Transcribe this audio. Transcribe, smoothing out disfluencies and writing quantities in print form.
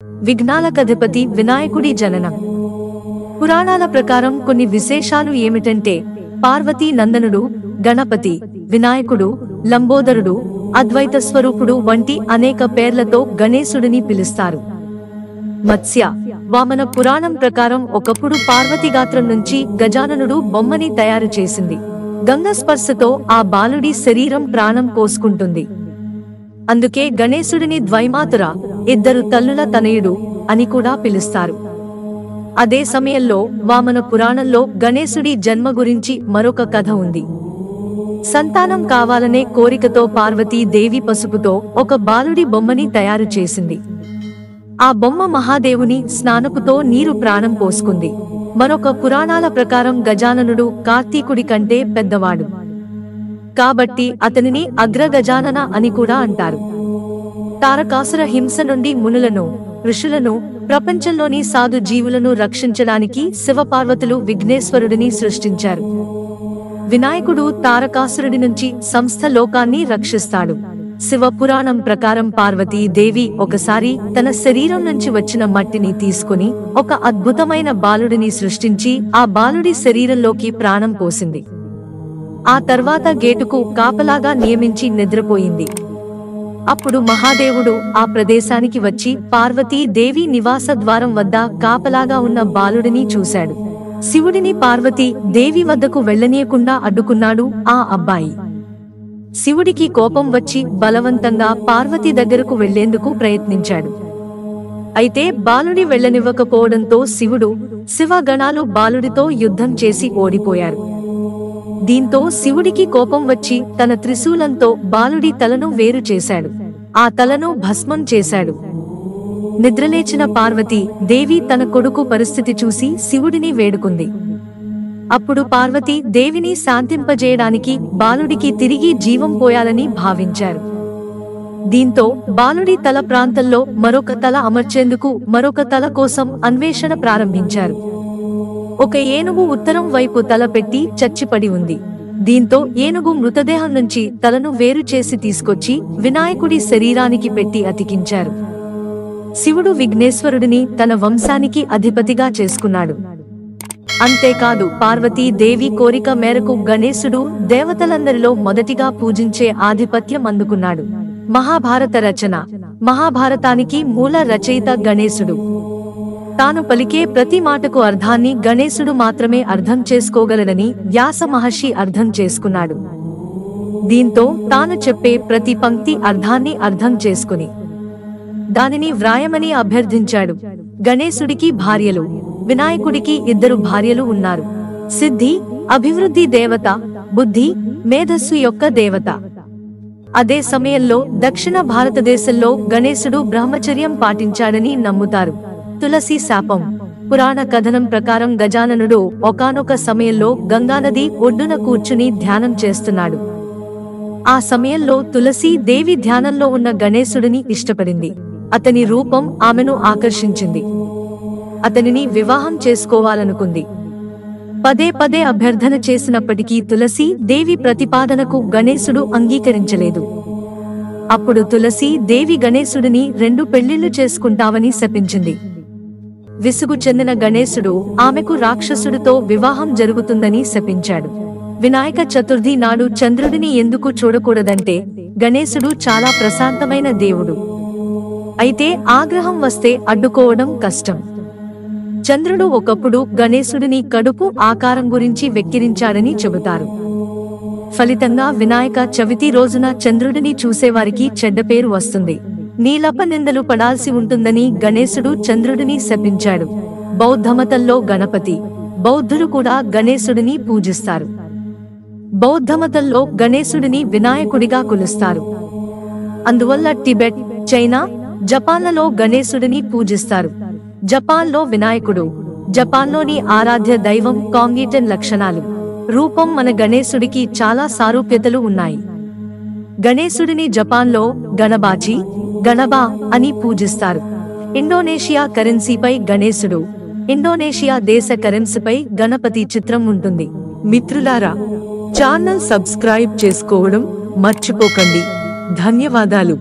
విఘ్నాలకధిపతి వినాయకుడి జననం. పురాణాల ప్రకారం కొన్ని విశేషాలు ఏమిటంటే, పార్వతీ నందనుడు, గణపతి, వినాయకుడు, లంబోదరుడు, అద్వైత స్వరూపుడు వంటి అనేక పేర్లతో గణేశుడిని పిలుస్తారు. మత్స్య వామన పురాణం ప్రకారం ఒకప్పుడు పార్వతీగాత్రం నుంచి గజాననుడు బొమ్మని తయారు చేసింది. గంగ స్పర్శతో ఆ బాలుడి శరీరం ప్రాణం పోసుకుంటుంది. అందుకే గణేశుడిని ద్వైమాతుర, ఇద్దరు తల్లుల తనయుడు అని కూడా పిలుస్తారు. అదే సమయంలో వామన పురాణంలో గణేశుడి జన్మ గురించి మరొక కథ ఉంది. సంతానం కావాలనే కోరికతో పార్వతీ దేవి పసుపుతో ఒక బాలుడి బొమ్మని తయారు చేసింది. ఆ బొమ్మ మహాదేవుని స్నానపుతో నీరు ప్రాణం పోసుకుంది. మరొక పురాణాల ప్రకారం గజాననుడు కార్తీకుడి కంటే పెద్దవాడు కాబట్టి అతనిని అగ్రగజానన అని కూడా అంటారు. తారకాసుర హింస నుండి మునులను, ఋషులను, ప్రపంచంలోని సాధు జీవులను రక్షించడానికి శివపార్వతులు విఘ్నేశ్వరుడిని సృష్టించారు. వినాయకుడు తారకాసురుడి నుంచి సంస్థ లోకాన్ని రక్షిస్తాడు. శివ పురాణం ప్రకారం పార్వతీ దేవి ఒకసారి తన శరీరం నుంచి వచ్చిన మట్టిని తీసుకుని ఒక అద్భుతమైన బాలుడిని సృష్టించి ఆ బాలుడి శరీరంలోకి ప్రాణం పోసింది. ఆ తర్వాత గేటుకు కాపలాగా నియమించి నిద్రపోయింది. అప్పుడు మహాదేవుడు ఆ ప్రదేశానికి వచ్చి పార్వతీ దేవి నివాస ద్వారం వద్ద కాపలాగా ఉన్న బాలుడిని చూశాడు. శివుడిని పార్వతీ దేవి వద్దకు వెళ్లనీయకుండా అడ్డుకున్నాడు ఆ అబ్బాయి. శివుడికి కోపం వచ్చి బలవంతంగా పార్వతీ దగ్గరకు వెళ్లేందుకు ప్రయత్నించాడు. అయితే బాలుడి వెళ్లనివ్వకపోవడంతో శివుడు, శివగణాలు బాలుడితో యుద్ధం చేసి ఓడిపోయారు. దీంతో శివుడికి కోపం వచ్చి తన త్రిశూలంతో బాలుడి తలను వేరు చేశాడు. ఆ తలను భస్మం చేశాడు. నిద్రలేచిన పార్వతీ దేవి తన కొడుకు పరిస్థితి చూసి శివుడిని వేడుకుంది. అప్పుడు పార్వతీ దేవిని శాంతింపజేయడానికి బాలుడికి తిరిగి జీవం పోయాలని భావించారు. దీంతో బాలుడి తల ప్రాంతంలో మరొక తల అమర్చేందుకు మరొక తల కోసం అన్వేషణ ప్రారంభించారు. ఒక ఏనుగు ఉత్తరం వైపు తల పెట్టి చచ్చిపడి ఉంది. దీంతో ఏనుగు మృతదేహం నుంచి తలను వేరు చేసి తీసుకొచ్చి వినాయకుడి శరీరానికి పెట్టి అతికించారు. శివుడు విఘ్నేశ్వరుడిని తన వంశానికి అధిపతిగా చేసుకున్నాడు. అంతేకాదు పార్వతీ దేవి కోరిక మేరకు గణేశుడు దేవతలందరిలో మొదటిగా పూజించే ఆధిపత్యం అందుకున్నాడు. మహాభారత రచన. మహాభారతానికి మూల రచయిత గణేశుడు. తాను పలికే ప్రతి మాటకు అర్థాన్ని గణేశుడు మాత్రమే అర్థం చేసుకోగలడని వ్యాస మహర్షి అర్థం చేసుకున్నాడు. దీంతో తాను చెప్పే ప్రతి పంక్తి అర్థాన్ని అర్థం చేసుకుని దానిని వ్రాయమని అభ్యర్థించాడు. గణేశుడికి భార్యలు, వినాయకుడికి ఇద్దరు భార్యలు ఉన్నారు. సిద్ధి, అభివృద్ధి దేవత, బుద్ధి, మేధస్సు యొక్క దేవత. అదే సమయంలో దక్షిణ భారతదేశంలో గణేశుడు బ్రహ్మచర్యం పాటించాడని నమ్ముతారు. తులసి శాపం. పురాణ కథనం ప్రకారం గజాననుడు ఒకానొక సమయంలో గంగానది ఒడ్డున కూర్చుని ధ్యానం చేస్తున్నాడు. ఆ సమయంలో తులసి దేవి ధ్యానంలో ఉన్న గణేశుడిని ఇష్టపడింది. అతని రూపం ఆమెను ఆకర్షించింది. అతనిని వివాహం చేసుకోవాలనుకుంది. పదే పదే అభ్యర్థన చేసినప్పటికీ తులసి దేవి ప్రతిపాదనకు గణేశుడు అంగీకరించలేదు. అప్పుడు తులసి దేవి గణేశుడిని 2 పెళ్లిళ్లు చేసుకుంటావని శపించింది. విసుగు చెందిన గణేశుడు ఆమెకు రాక్షసుడితో వివాహం జరుగుతుందని శపించాడు. వినాయక చతుర్థి నాడు చంద్రుడిని ఎందుకు చూడకూడదంటే, గణేశుడు చాలా ప్రశాంతమైన దేవుడు. అయితే ఆగ్రహం వస్తే అడ్డుకోవడం కష్టం. చంద్రుడు ఒకప్పుడు గణేశుడిని కడుపు ఆకారం గురించి వెక్కిరించాడని చెబుతారు. ఫలితంగా వినాయక చవితి రోజున చంద్రుడిని చూసేవారికి చెడ్డ పేరు వస్తుంది. నీలప నిందలు పడాల్సి ఉంటుందని గణేశుడు చంద్రుడిని శపించాడు. బౌద్ధమతంలో గణపతి, బౌద్ధులు కూడా గణేశుడిని పూజిస్తారు. బౌద్ధమతంలో గణేశుడిని వినాయకుడిగా కొలుస్తారు. అందువల్ల టిబెట్, చైనా, జపాన్లలో గణేశుడిని పూజిస్తారు. జపాన్లో వినాయకుడు, జపాన్లోని ఆరాధ్య దైవం కాంగీటన్ లక్షణాలు, రూపం మన గణేశుడికి చాలా సారూప్యతలు ఉన్నాయి. గణేశుడిని జపాన్లో గణబాచి, గణబా అని పూజిస్తారు. ఇండోనేషియా కరెన్సీపై గణేశుడు, ఇండోనేషియా దేశ కరెన్సీపై గణపతి చిత్రం ఉంటుంది. మిత్రులారా, ఛానల్ సబ్స్క్రైబ్ చేసుకోవడం మర్చిపోకండి. ధన్యవాదాలు.